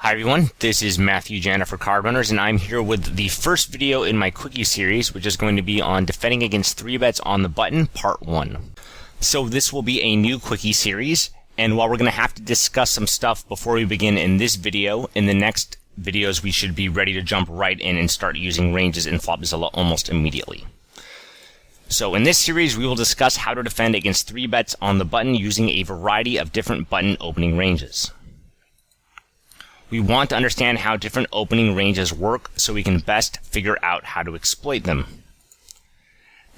Hi everyone, this is Matthew Jana for Card Runners, and I'm here with the first video in my Quickie series, which is going to be on defending against 3-bets on the button, part 1. So this will be a new Quickie series, and while we're going to have to discuss some stuff before we begin in this video, in the next videos we should be ready to jump right in and start using ranges in Flopzilla almost immediately. So in this series we will discuss how to defend against 3-bets on the button using a variety of different button opening ranges. We want to understand how different opening ranges work so we can best figure out how to exploit them.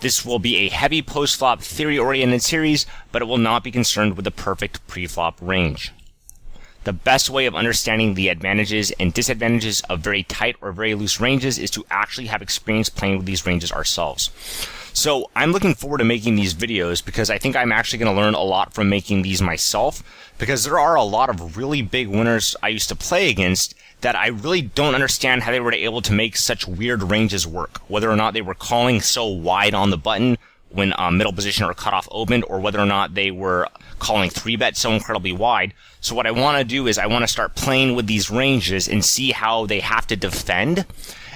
This will be a heavy post-flop theory-oriented series, but it will not be concerned with the perfect pre-flop range. The best way of understanding the advantages and disadvantages of very tight or very loose ranges is to actually have experience playing with these ranges ourselves. So I'm looking forward to making these videos because I think I'm actually going to learn a lot from making these myself, because there are a lot of really big winners I used to play against that I really don't understand how they were able to make such weird ranges work, whether or not they were calling so wide on the button when middle position or cutoff opened, or whether or not they were calling 3-bet so incredibly wide. So what I want to do is I want to start playing with these ranges and see how they have to defend.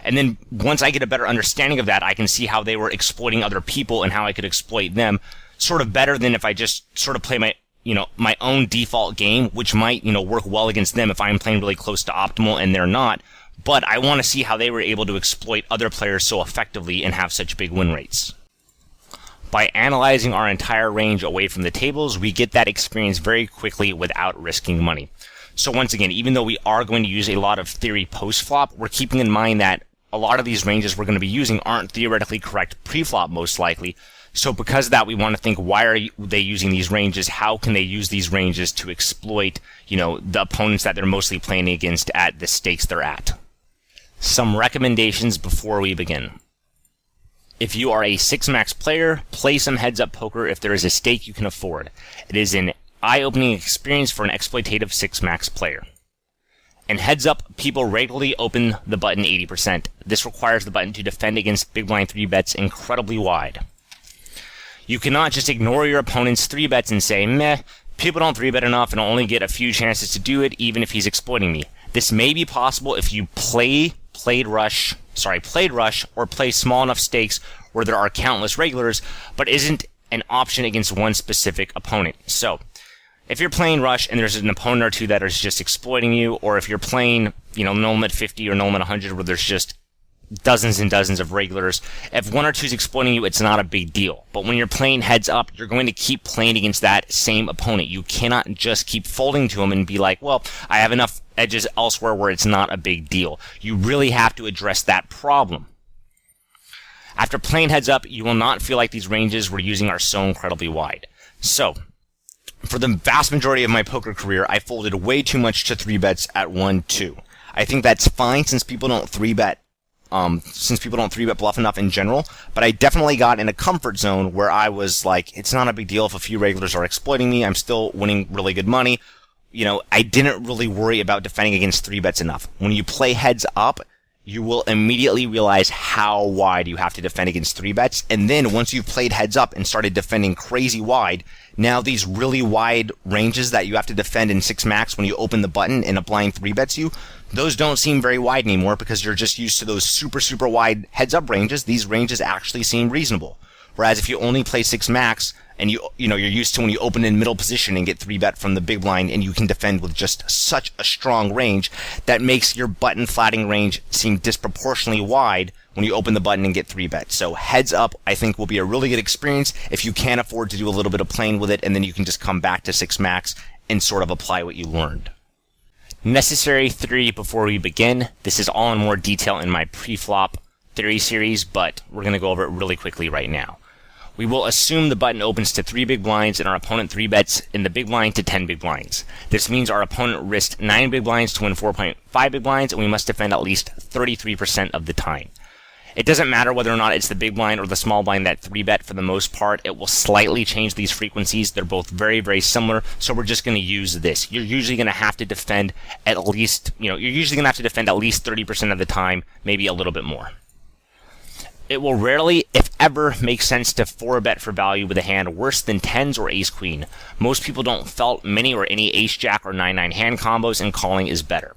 And then once I get a better understanding of that, I can see how they were exploiting other people and how I could exploit them sort of better than if I just sort of play my own default game, which might, work well against them if I'm playing really close to optimal and they're not. But I want to see how they were able to exploit other players so effectively and have such big win rates. By analyzing our entire range away from the tables, we get that experience very quickly without risking money. So once again, even though we are going to use a lot of theory post-flop, we're keeping in mind that a lot of these ranges we're going to be using aren't theoretically correct pre-flop most likely. So because of that, we want to think, why are they using these ranges? How can they use these ranges to exploit, the opponents that they're mostly playing against at the stakes they're at? Some recommendations before we begin. If you are a 6-max player, play some heads-up poker if there is a stake you can afford. It is an eye-opening experience for an exploitative 6-max player. And heads up, people regularly open the button 80%. This requires the button to defend against big blind 3-bets incredibly wide. You cannot just ignore your opponent's 3-bets and say, meh, people don't 3-bet enough and only get a few chances to do it even if he's exploiting me. This may be possible if you played rush or play small enough stakes where there are countless regulars, but isn't an option against one specific opponent. So, if you're playing rush and there's an opponent or two that is just exploiting you, or if you're playing, no limit 50 or no limit 100 where there's just dozens and dozens of regulars, if one or two is exploiting you, it's not a big deal. But when you're playing heads up, you're going to keep playing against that same opponent. You cannot just keep folding to him and be like, well, I have enough edges elsewhere where it's not a big deal. You really have to address that problem. After playing heads up, you will not feel like these ranges we're using are so incredibly wide. So, for the vast majority of my poker career, I folded way too much to 3-bets at 1-2. I think that's fine since people don't 3-bet bluff enough in general, but I definitely got in a comfort zone where I was like, it's not a big deal if a few regulars are exploiting me, I'm still winning really good money. I didn't really worry about defending against 3-bets enough. When you play heads up, you will immediately realize how wide you have to defend against 3-bets, and then once you've played heads up and started defending crazy wide, now these really wide ranges that you have to defend in 6-max when you open the button and a blind 3-bets you, those don't seem very wide anymore because you're just used to those super, super wide heads-up ranges. These ranges actually seem reasonable. Whereas if you only play 6-max and you're used to when you open in middle position and get 3-bet from the big blind and you can defend with just such a strong range, that makes your button flatting range seem disproportionately wide when you open the button and get 3-bet. So heads up, I think, will be a really good experience if you can afford to do a little bit of playing with it, and then you can just come back to 6-max and sort of apply what you learned. Necessary theory before we begin. This is all in more detail in my pre-flop theory series, but we're going to go over it really quickly right now. We will assume the button opens to 3 big blinds and our opponent 3-bets in the big blind to 10 big blinds. This means our opponent risked 9 big blinds to win 4.5 big blinds, and we must defend at least 33% of the time. It doesn't matter whether or not it's the big blind or the small blind that 3-bet for the most part. It will slightly change these frequencies. They're both very, very similar, so we're just going to use this. You're usually going to have to defend at least, 30% of the time, maybe a little bit more. It will rarely, if ever, make sense to 4-bet for value with a hand worse than 10s or ace-queen. Most people don't felt many or any ace-jack or 9-9 hand combos, and calling is better.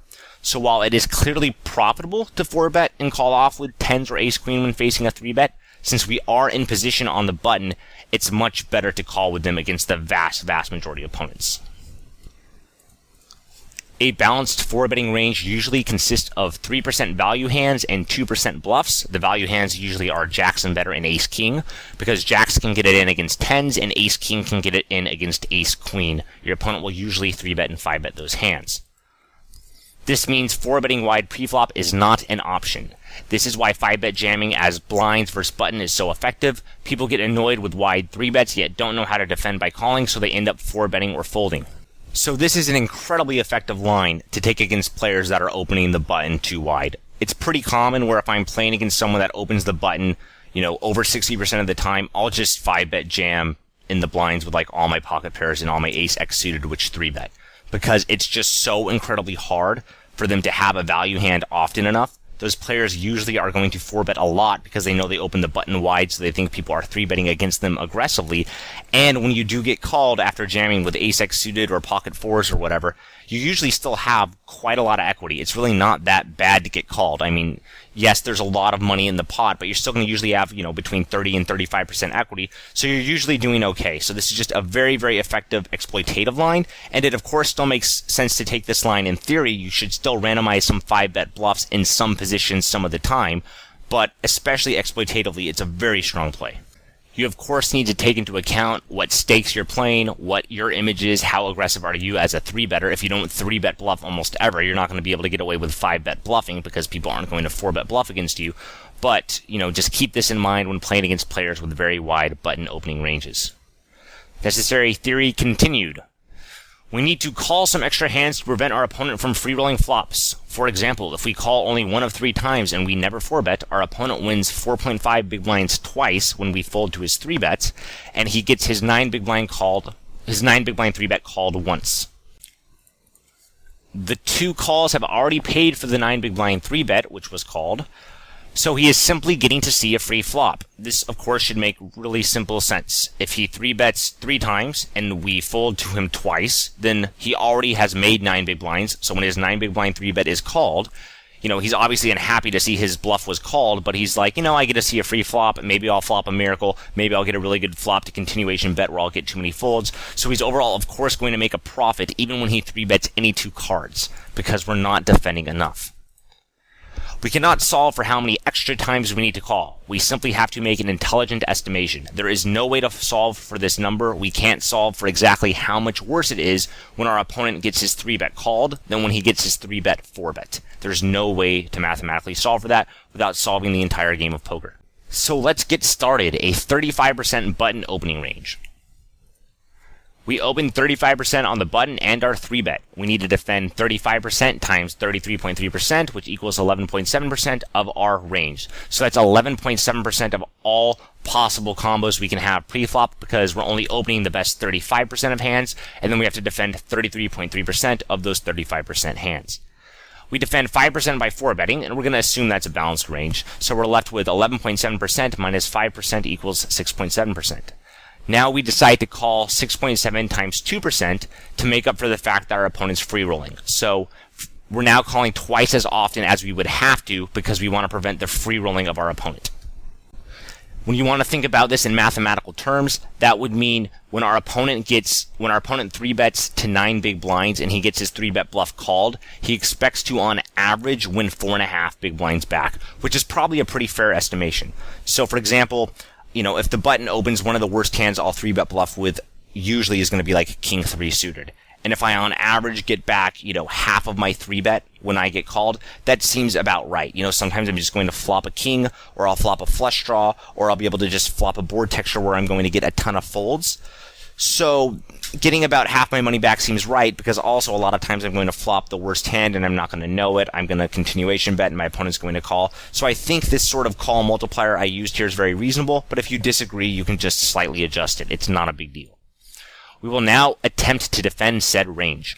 So while it is clearly profitable to 4-bet and call off with tens or ace-queen when facing a 3-bet, since we are in position on the button, it's much better to call with them against the vast majority of opponents. A balanced 4-betting range usually consists of 3% value hands and 2% bluffs. The value hands usually are jacks and better and ace-king, because jacks can get it in against tens and ace-king can get it in against ace-queen. Your opponent will usually 3-bet and 5-bet those hands. This means 4-betting wide preflop is not an option. This is why 5-bet jamming as blinds versus button is so effective. People get annoyed with wide 3-bets yet don't know how to defend by calling, so they end up 4-betting or folding. So this is an incredibly effective line to take against players that are opening the button too wide. It's pretty common where if I'm playing against someone that opens the button, over 60% of the time, I'll just 5-bet jam in the blinds with like all my pocket pairs and all my ace-x suited, which 3-bet. Because it's just so incredibly hard for them to have a value hand often enough. Those players usually are going to 4-bet a lot because they know they open the button wide, so they think people are 3-betting against them aggressively. And when you do get called after jamming with ace-x suited or pocket fours or whatever, you usually still have quite a lot of equity. It's really not that bad to get called. I mean, yes, there's a lot of money in the pot, but you're still going to usually have, between 30 and 35% equity, so you're usually doing okay. So this is just a very, very effective exploitative line, and it of course still makes sense to take this line. In theory, you should still randomize some 5-bet bluffs in some positions some of the time, but especially exploitatively, it's a very strong play. You of course need to take into account what stakes you're playing, what your image is, how aggressive are you as a 3-better. If you don't 3-bet bluff almost ever, you're not going to be able to get away with 5-bet bluffing because people aren't going to 4-bet bluff against you. But, just keep this in mind when playing against players with very wide button opening ranges. Necessary theory continued. We need to call some extra hands to prevent our opponent from free-rolling flops. For example, if we call only one of 3 times and we never 4-bet, our opponent wins 4.5 big blinds twice when we fold to his 3-bets, and he gets his 9 big blind 3-bet called once. The 2 calls have already paid for the 9 big blind 3-bet, which was called, so he is simply getting to see a free flop. This, of course, should make really simple sense. If he 3-bets 3 times and we fold to him twice, then he already has made 9 big blinds. So when his 9 big blind 3-bet is called, he's obviously unhappy to see his bluff was called, but he's like, I get to see a free flop. Maybe I'll flop a miracle. Maybe I'll get a really good flop to continuation bet where I'll get too many folds. So he's overall, of course, going to make a profit even when he 3-bets any 2 cards because we're not defending enough. We cannot solve for how many extra times we need to call. We simply have to make an intelligent estimation. There is no way to solve for this number. We can't solve for exactly how much worse it is when our opponent gets his 3-bet called than when he gets his 3-bet 4-bet. There's no way to mathematically solve for that without solving the entire game of poker. So let's get started. A 35% button opening range. We open 35% on the button and our 3-bet. We need to defend 35% times 33.3%, which equals 11.7% of our range. So that's 11.7% of all possible combos we can have pre-flop because we're only opening the best 35% of hands, and then we have to defend 33.3% of those 35% hands. We defend 5% by 4-betting, and we're going to assume that's a balanced range. So we're left with 11.7% minus 5% equals 6.7%. Now we decide to call 6.7 times 2% to make up for the fact that our opponent's free rolling. So we're now calling twice as often as we would have to because we want to prevent the free rolling of our opponent. When you want to think about this in mathematical terms, that would mean when our opponent 3-bets to 9 big blinds and he gets his 3-bet bluff called, he expects to on average win 4.5 big blinds back, which is probably a pretty fair estimation. So for example, if the button opens one of the worst hands I'll 3-bet bluff with, usually is going to be like King 3 suited. And if I on average get back, half of my 3-bet when I get called, that seems about right. Sometimes I'm just going to flop a king, or I'll flop a flush draw, or I'll be able to just flop a board texture where I'm going to get a ton of folds. So getting about half my money back seems right, because also a lot of times I'm going to flop the worst hand and I'm not going to know it. I'm going to continuation bet and my opponent's going to call. So I think this sort of call multiplier I used here is very reasonable, but if you disagree, you can just slightly adjust it. It's not a big deal. We will now attempt to defend said range.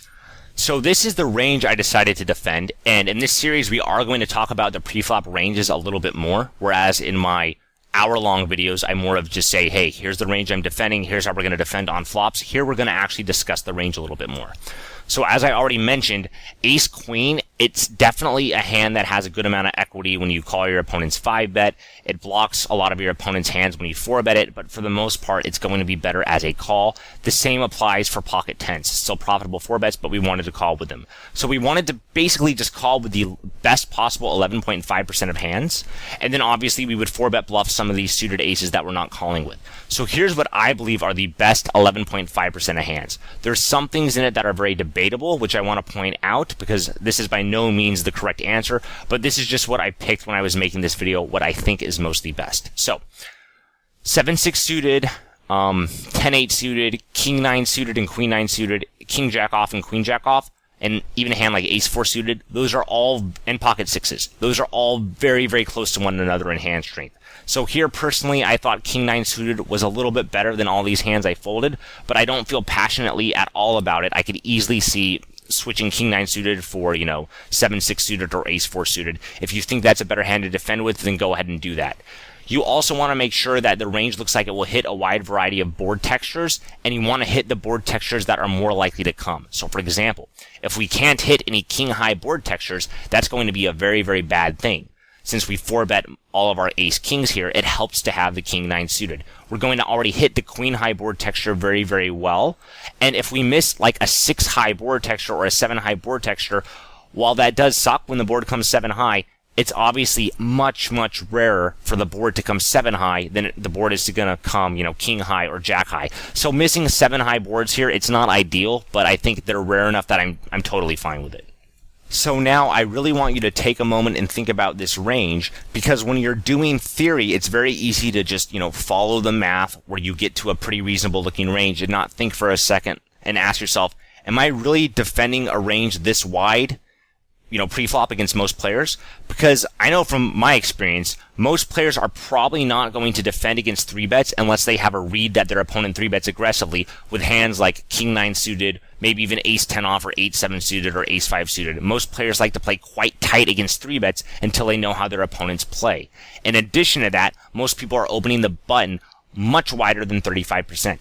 So this is the range I decided to defend, and in this series we are going to talk about the preflop ranges a little bit more, whereas in my hour-long videos, I more of just say, hey, here's the range I'm defending, here's how we're going to defend on flops. Here we're going to actually discuss the range a little bit more. So as I already mentioned, ace queen, it's definitely a hand that has a good amount of equity when you call your opponent's 5-bet. It blocks a lot of your opponent's hands when you 4-bet it, but for the most part, it's going to be better as a call. The same applies for pocket 10s. Still profitable 4-bets, but we wanted to call with them. So we wanted to basically just call with the best possible 11.5% of hands, and then obviously we would 4-bet bluff some of these suited aces that we're not calling with. So here's what I believe are the best 11.5% of hands. There's some things in it that are very debatable, which I want to point out because this is by no means the correct answer, but this is just what I picked when I was making this video, what I think is mostly best. So 7-6 suited, 10-8 suited, King-9 suited and Queen-9 suited, King-Jack off and Queen-Jack off, and even a hand like Ace-4 suited, those are all, and pocket 6s, those are all very, very close to one another in hand strength. So here, personally, I thought King-9 suited was a little bit better than all these hands I folded, but I don't feel passionately at all about it. I could easily see switching King-9 suited for, 7-6 suited or Ace-4 suited. If you think that's a better hand to defend with, then go ahead and do that. You also want to make sure that the range looks like it will hit a wide variety of board textures, and you want to hit the board textures that are more likely to come. So for example, if we can't hit any king-high board textures, that's going to be a very, very bad thing. Since we 4-bet all of our ace-kings here, it helps to have the King-9 suited. We're going to already hit the queen-high board texture very, very well. And if we miss like a 6-high board texture or a 7-high board texture, while that does suck when the board comes 7-high, it's obviously much, much rarer for the board to come 7-high than the board is going to come, king-high or jack-high. So missing 7-high boards here, it's not ideal, but I think they're rare enough that I'm totally fine with it. So now I really want you to take a moment and think about this range, because when you're doing theory, it's very easy to just, follow the math where you get to a pretty reasonable looking range and not think for a second and ask yourself, am I really defending a range this wide, pre-flop against most players? Because I know from my experience, most players are probably not going to defend against 3-bets unless they have a read that their opponent 3-bets aggressively with hands like King-9 suited, maybe even Ace-10 off or 8-7 suited or Ace-5 suited. Most players like to play quite tight against 3-bets until they know how their opponents play. In addition to that, most people are opening the button much wider than 35%.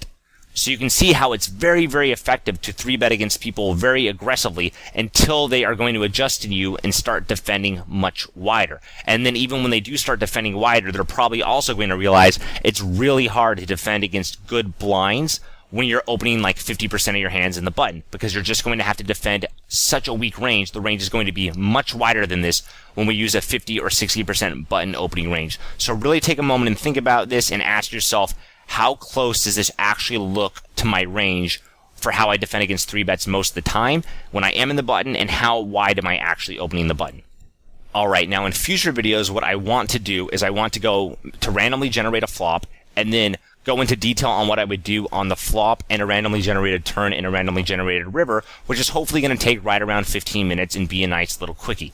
So you can see how it's very, very effective to 3-bet against people very aggressively until they are going to adjust to you and start defending much wider. And then even when they do start defending wider, they're probably also going to realize it's really hard to defend against good blinds when you're opening like 50% of your hands in the button, because you're just going to have to defend such a weak range. The range is going to be much wider than this when we use a 50 or 60% button opening range. So really take a moment and think about this and ask yourself, how close does this actually look to my range for how I defend against 3-bets most of the time when I am in the button, and how wide am I actually opening the button? Alright, now in future videos, what I want to do is I want to go to randomly generate a flop and then go into detail on what I would do on the flop and a randomly generated turn and a randomly generated river, which is hopefully going to take right around 15 minutes and be a nice little quickie.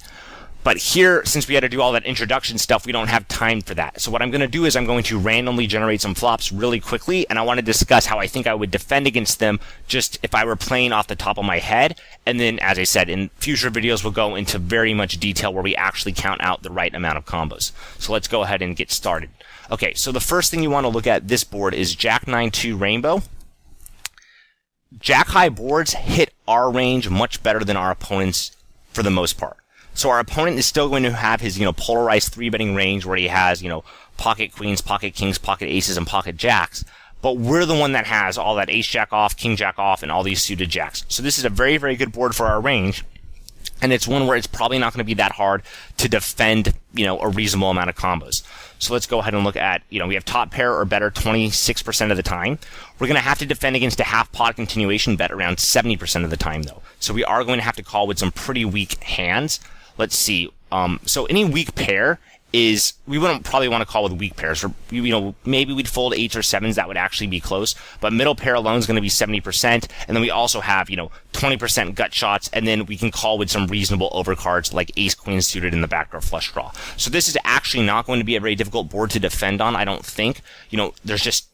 But here, since we had to do all that introduction stuff, we don't have time for that. So what I'm going to do is I'm going to randomly generate some flops really quickly, and I want to discuss how I think I would defend against them just if I were playing off the top of my head. And then, as I said, in future videos, we'll go into very much detail where we actually count out the right amount of combos. So let's go ahead and get started. Okay, so the first thing you want to look at this board is Jack-9-2 Rainbow. Jack-high boards hit our range much better than our opponents for the most part. So our opponent is still going to have his, polarized 3-betting range where he has, pocket queens, pocket kings, pocket aces, and pocket jacks. But we're the one that has all that ace-jack off, king-jack off, and all these suited jacks. So this is a very, very good board for our range. And it's one where it's probably not going to be that hard to defend, a reasonable amount of combos. So let's go ahead and look at, we have top pair or better 26% of the time. We're going to have to defend against a half pot continuation bet around 70% of the time, though. So we are going to have to call with some pretty weak hands. Let's see. So any weak pair is, we wouldn't probably want to call with weak pairs. Or, maybe we'd fold 8s or 7s. That would actually be close. But middle pair alone is going to be 70%. And then we also have, 20% gut shots. And then we can call with some reasonable overcards like ace queen suited in the backdoor flush draw. So this is actually not going to be a very difficult board to defend on, I don't think. There's just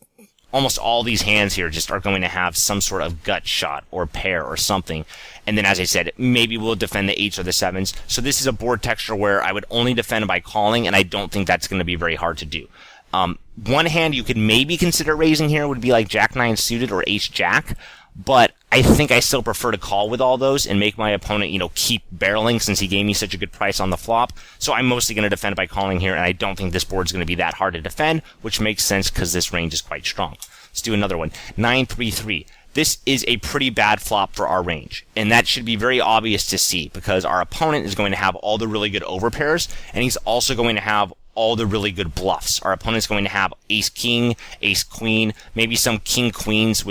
almost all these hands here just are going to have some sort of gut shot or pair or something. And then, as I said, maybe we'll defend the 8s or the 7s. So this is a board texture where I would only defend by calling, and I don't think that's going to be very hard to do. One hand you could maybe consider raising here would be like Jack-9 suited or Ace-Jack, but I think I still prefer to call with all those and make my opponent, keep barreling since he gave me such a good price on the flop. So I'm mostly going to defend by calling here, and I don't think this board's going to be that hard to defend, which makes sense because this range is quite strong. Let's do another one. 9-3-3. This is a pretty bad flop for our range, and that should be very obvious to see because our opponent is going to have all the really good overpairs, and he's also going to have all the really good bluffs. Our opponent's going to have ace-king, ace-queen, maybe some king-queens,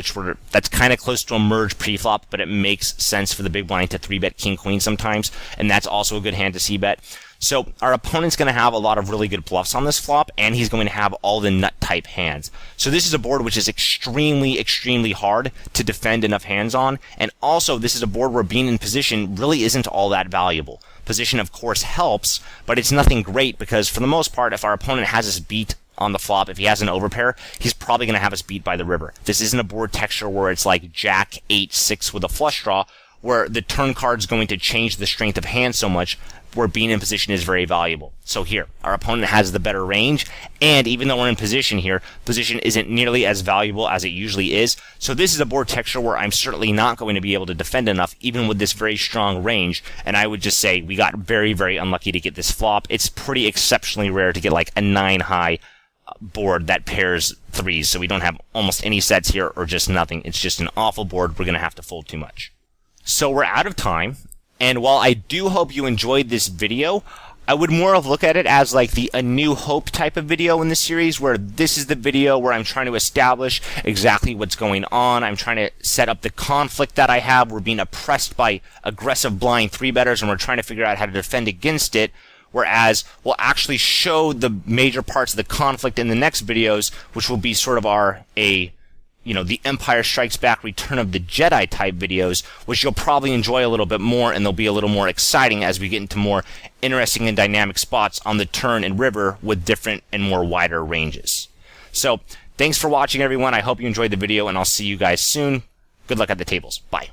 that's kind of close to a merge pre-flop, but it makes sense for the big blind to 3-bet king-queen sometimes, and that's also a good hand to c-bet. So our opponent's going to have a lot of really good bluffs on this flop, and he's going to have all the nut-type hands. So this is a board which is extremely, extremely hard to defend enough hands on, and also this is a board where being in position really isn't all that valuable. Position, of course, helps, but it's nothing great because for the most part, if our opponent has us beat on the flop, if he has an overpair, he's probably going to have us beat by the river. This isn't a board texture where it's like Jack 8-6 with a flush draw, where the turn card's going to change the strength of hand so much, where being in position is very valuable. So here, our opponent has the better range, and even though we're in position here, position isn't nearly as valuable as it usually is. So this is a board texture where I'm certainly not going to be able to defend enough, even with this very strong range, and I would just say we got very, very unlucky to get this flop. It's pretty exceptionally rare to get like a 9-high board that pairs threes, so we don't have almost any sets here or just nothing. It's just an awful board. We're going to have to fold too much. So we're out of time. And while I do hope you enjoyed this video, I would more of look at it as like the A New Hope type of video in the series, where this is the video where I'm trying to establish exactly what's going on. I'm trying to set up the conflict that I have. We're being oppressed by aggressive blind 3-betters, and we're trying to figure out how to defend against it. Whereas we'll actually show the major parts of the conflict in the next videos, which will be sort of the Empire Strikes Back, Return of the Jedi type videos, which you'll probably enjoy a little bit more, and they'll be a little more exciting as we get into more interesting and dynamic spots on the turn and river with different and more wider ranges. So, thanks for watching, everyone. I hope you enjoyed the video, and I'll see you guys soon. Good luck at the tables. Bye.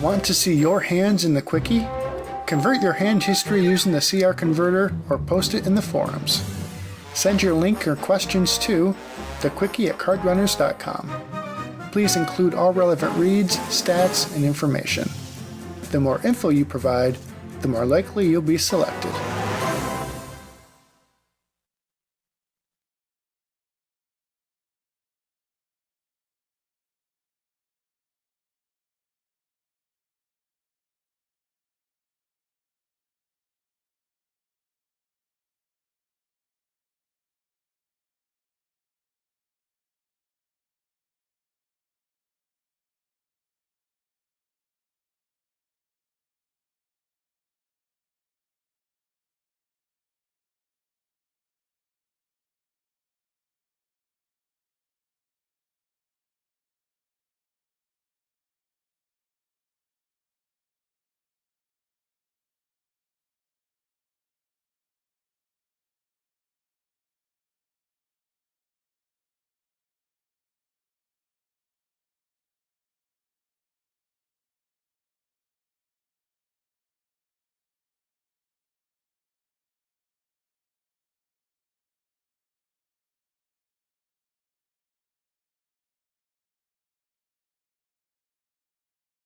Want to see your hands in the Quickie? Convert your hand history using the CR converter or post it in the forums. Send your link or questions to thequickie@cardrunners.com. Please include all relevant reads, stats, and information. The more info you provide, the more likely you'll be selected.